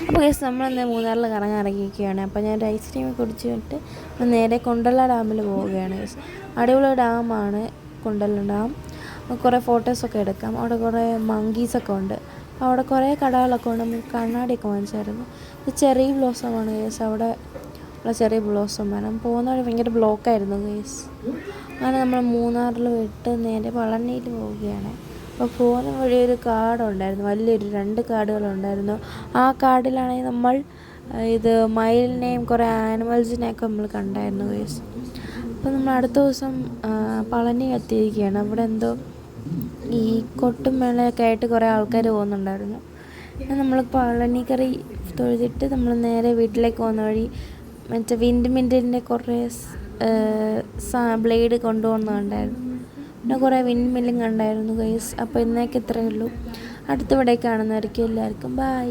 അപ്പോൾ ഗൈസ് നമ്മളെന്താ മൂന്നാറിൽ കറങ്ങാൻ ഇറങ്ങിയിരിക്കുകയാണ്. അപ്പോൾ ഞാൻ ഒരു ഐസ്ക്രീം കുടിച്ചിട്ട് നേരെ കുണ്ടല ഡാമിൽ പോവുകയാണ് ഗൈസ്. അടിപൊളി ഡാമാണ് കുണ്ടല ഡാം. കുറേ ഫോട്ടോസൊക്കെ എടുക്കാം. അവിടെ കുറേ മങ്കീസൊക്കെ ഉണ്ട്. അവിടെ കുറേ കടകളൊക്കെ ഉണ്ട്. നമുക്ക് കണ്ണാടിയൊക്കെ വാങ്ങിച്ചായിരുന്നു. ഇത് ചെറിയ ബ്ലോസമാണ് ഗൈസ്. അവിടെ ഉള്ള ചെറിയ ബ്ലോസം വേണം. പോകുന്ന വഴി ഭയങ്കര ബ്ലോക്കായിരുന്നു ഗൈസ്. അങ്ങനെ നമ്മൾ മൂന്നാറിൽ വിട്ട് നേരെ പളനിയിൽ പോവുകയാണ്. അപ്പോൾ പോകുന്ന വഴി ഒരു കാടുണ്ടായിരുന്നു, വലിയൊരു 2 കാടുകളുണ്ടായിരുന്നു. ആ കാടിലാണെങ്കിൽ നമ്മൾ ഇത് മയിലിനെയും കുറേ ആനിമൽസിനെയൊക്കെ നമ്മൾ കണ്ടായിരുന്നു ഗൈസ്. അപ്പോൾ നമ്മൾ അടുത്ത ദിവസം പളനി എത്തിയിരിക്കുകയാണ്. അവിടെ എന്തോ ഈ കൊട്ടും മേളയൊക്കെ ആയിട്ട് കുറേ ആൾക്കാർ പോകുന്നുണ്ടായിരുന്നു. നമ്മൾ പളനി കറി തൊഴുതിട്ട് നമ്മൾ നേരെ വീട്ടിലേക്ക് പോകുന്ന വഴി മറ്റേ വിൻഡ് മില്ലിൻ്റെ കുറേ ബ്ലേഡ് കൊണ്ടുപോകുന്നുണ്ടായിരുന്നു. പിന്നെ കുറേ വിൻഡ് മില്ലും കണ്ടായിരുന്നു ഗൈസ്. അപ്പോൾ ഇന്നേക്ക് ഇത്രയേ ഉള്ളൂ. അടുത്ത വീഡിയോ കാണുന്നവർക്ക് എല്ലാവർക്കും ബൈ.